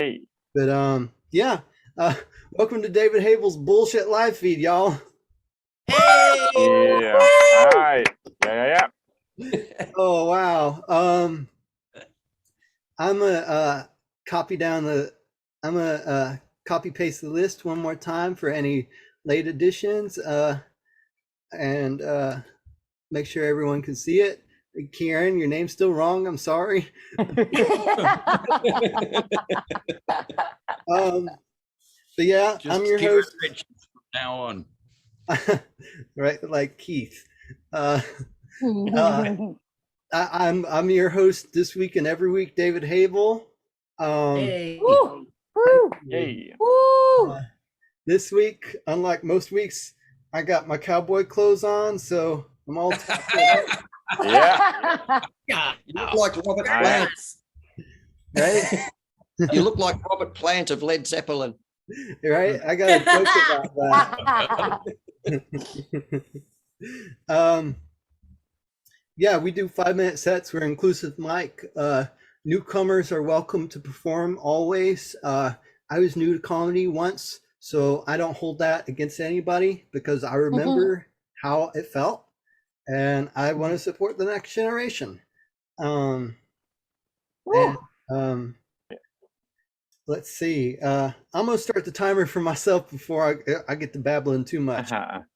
Hey. But yeah. Welcome to David Habel's Bullshit live feed, y'all. Hey! Yeah. All right. Yeah. Oh wow. I'm a copy down the. I'm a copy paste the list one more time for any late additions. And make sure everyone can see it. Kieran, your name's still wrong. I'm sorry. But yeah, Just I'm your keep host. it rich from now on. Right, like Keith. I'm your host this week and every week, David Habel. Hey. Hey. This week, unlike most weeks, I got my cowboy clothes on, so I'm all Yeah. Yeah. You look like Robert Nice. Plant. right. You look like Robert Plant of Led Zeppelin. Right, I got a joke about that. Yeah, we do 5-minute sets. We're inclusive mic. Newcomers are welcome to perform always. I was new to comedy once, so I don't hold that against anybody because I remember how it felt, and I want to support the next generation. Let's see. I'm gonna start the timer for myself before I get to babbling too much. All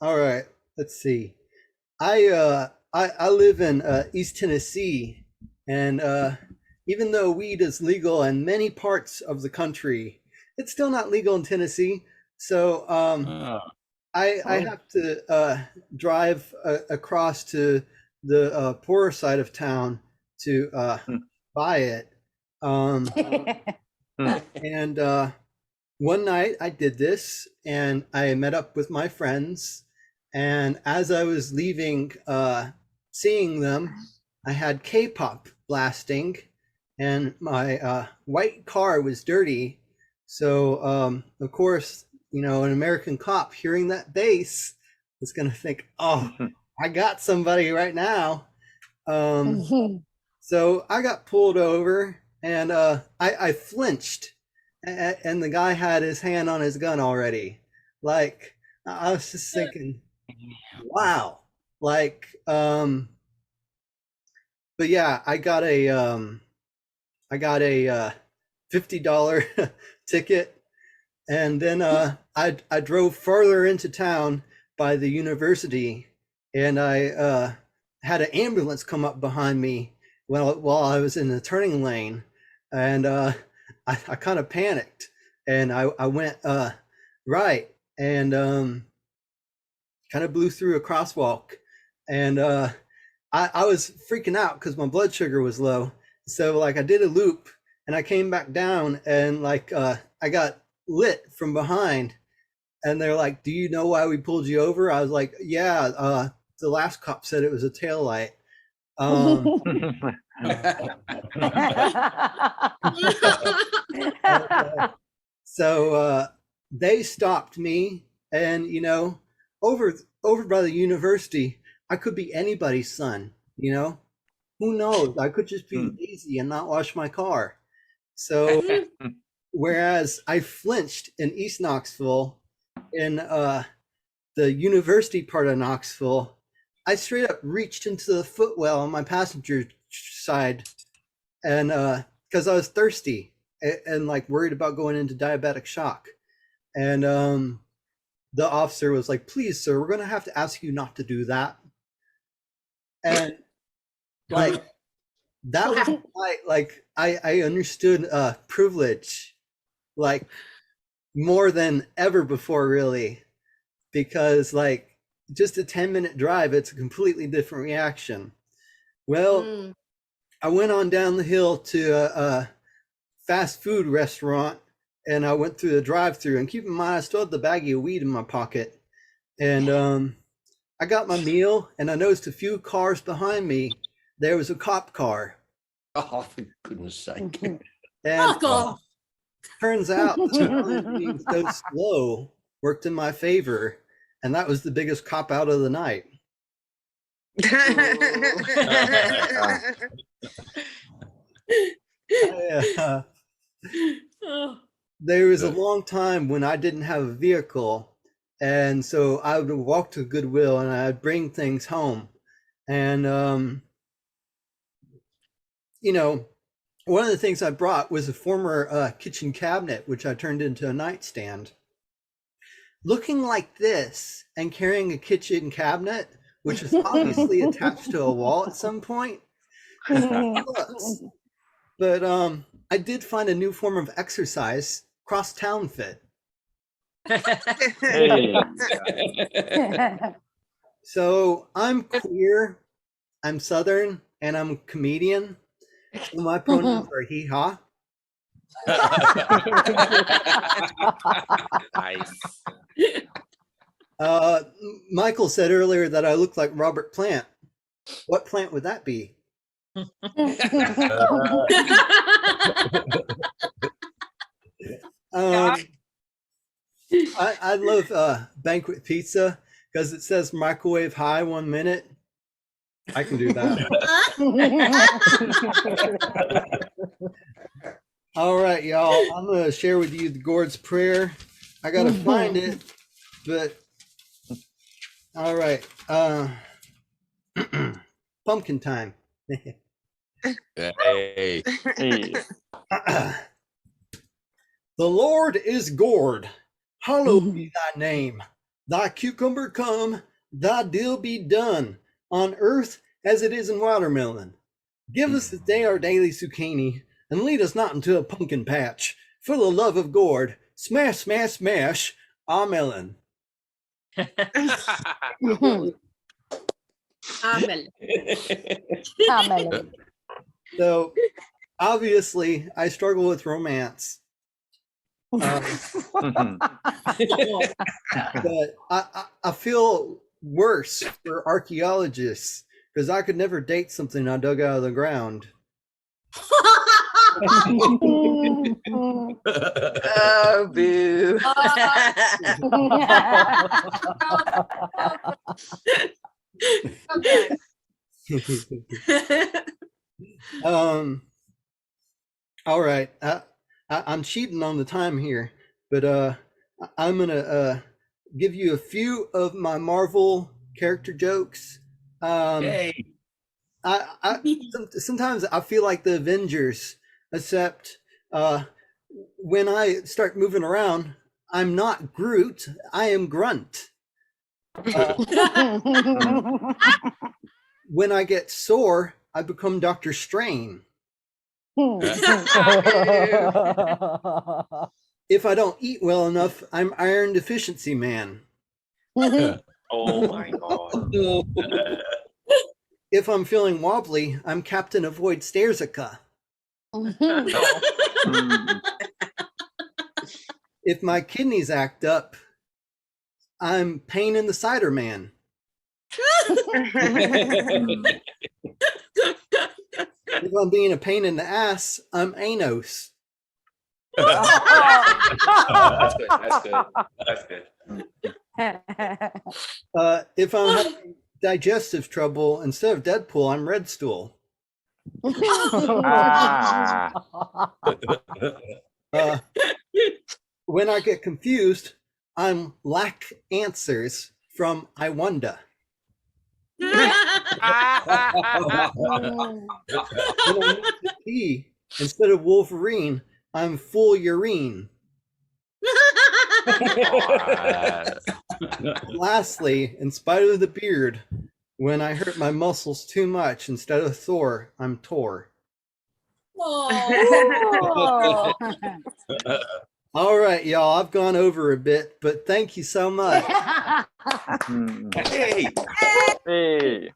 right. Let's see. I live in East Tennessee, and even though weed is legal in many parts of the country, it's still not legal in Tennessee. So I have to drive across to the poorer side of town to buy it. And one night I did this, and I met up with my friends. And as I was leaving, seeing them, I had K-pop blasting, and my white car was dirty. So, of course, you know, an American cop hearing that bass is going to think, oh, I got somebody right now. So I got pulled over, and I flinched, and the guy had his hand on his gun already. Like, I was just thinking, wow. Like, but yeah, I got a $50 ticket, and then I drove further into town by the university, and I had an ambulance come up behind me while I was in the turning lane, and I kind of panicked, and I went right, and kind of blew through a crosswalk, and I was freaking out because my blood sugar was low. So like I did a loop, and I came back down, and like I got lit from behind, and they're like, "Do you know why we pulled you over?" I was like, "Yeah, the last cop said it was a taillight." So they stopped me, and you know, over by the university, I could be anybody's son. You know, who knows? I could just be lazy and not wash my car. So whereas I flinched in East Knoxville, in the university part of Knoxville, I straight up reached into the footwell on my passenger side, and because I was thirsty and like worried about going into diabetic shock, and the officer was like, "Please, sir, we're going to have to ask you not to do that." And like that was like I understood privilege like more than ever before, really, because like just a 10-minute drive, it's a completely different reaction. Well, I went on down the hill to a fast food restaurant, and I went through the drive-through, and keep in mind I still had the baggie of weed in my pocket, and I got my meal, and I noticed a few cars behind me. There was a cop car. Oh, for goodness sake. And turns out being so slow worked in my favor, and that was the biggest cop out of the night. Oh. There was a long time when I didn't have a vehicle, and so I would walk to Goodwill and I'd bring things home. And you know, one of the things I brought was a former kitchen cabinet, which I turned into a nightstand. Looking like this and carrying a kitchen cabinet, which is obviously attached to a wall at some point. Close. But I did find a new form of exercise, cross-town fit. Hey. So I'm queer, I'm Southern, and I'm a comedian. So my pronouns are he/ha. Nice. Michael said earlier that I look like Robert Plant. What plant would that be? I love banquet pizza because it says microwave high 1 minute. I can do that. All right, y'all. I'm going to share with you the Gord's Prayer. I got to find it, but all right. Pumpkin time. Hey. Hey. The Lord is Gord. Hallowed be thy name. Thy cucumber come, thy dill be done, on earth as it is in watermelon. Give us this day our daily zucchini, and lead us not into a pumpkin patch. For the love of Gord, smash, smash, smash, amelon. Habel. Habel. So, obviously, I struggle with romance. But I feel worse for archaeologists because I could never date something I dug out of the ground. Oh, boo. Okay. All right. I'm cheating on the time here, but I'm gonna give you a few of my Marvel character jokes. Hey. Sometimes I feel like the Avengers, except when I start moving around, I'm not Groot, I am Grunt. When I get sore, I become Dr. Strain. If I don't eat well enough, I'm Iron Deficiency Man. Oh my god. If I'm feeling wobbly, I'm Captain Avoid Stairsica. If my kidneys act up, I'm Pain in the Cider Man. If I'm being a pain in the ass, I'm Anos. That's good. That's good. That's good. If I'm having digestive trouble, instead of Deadpool, I'm Red Stool. When I get confused, I'm Lack Answers from I Wonder. When I need to pee, instead of Wolverine, I'm Full Urine. Lastly, in spite of the beard, when I hurt my muscles too much, instead of Thor, I'm Tor. All right, y'all, I've gone over a bit, but thank you so much. Hey. Hey.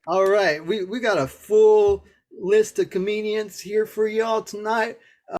All right, we got a full list of comedians here for y'all tonight.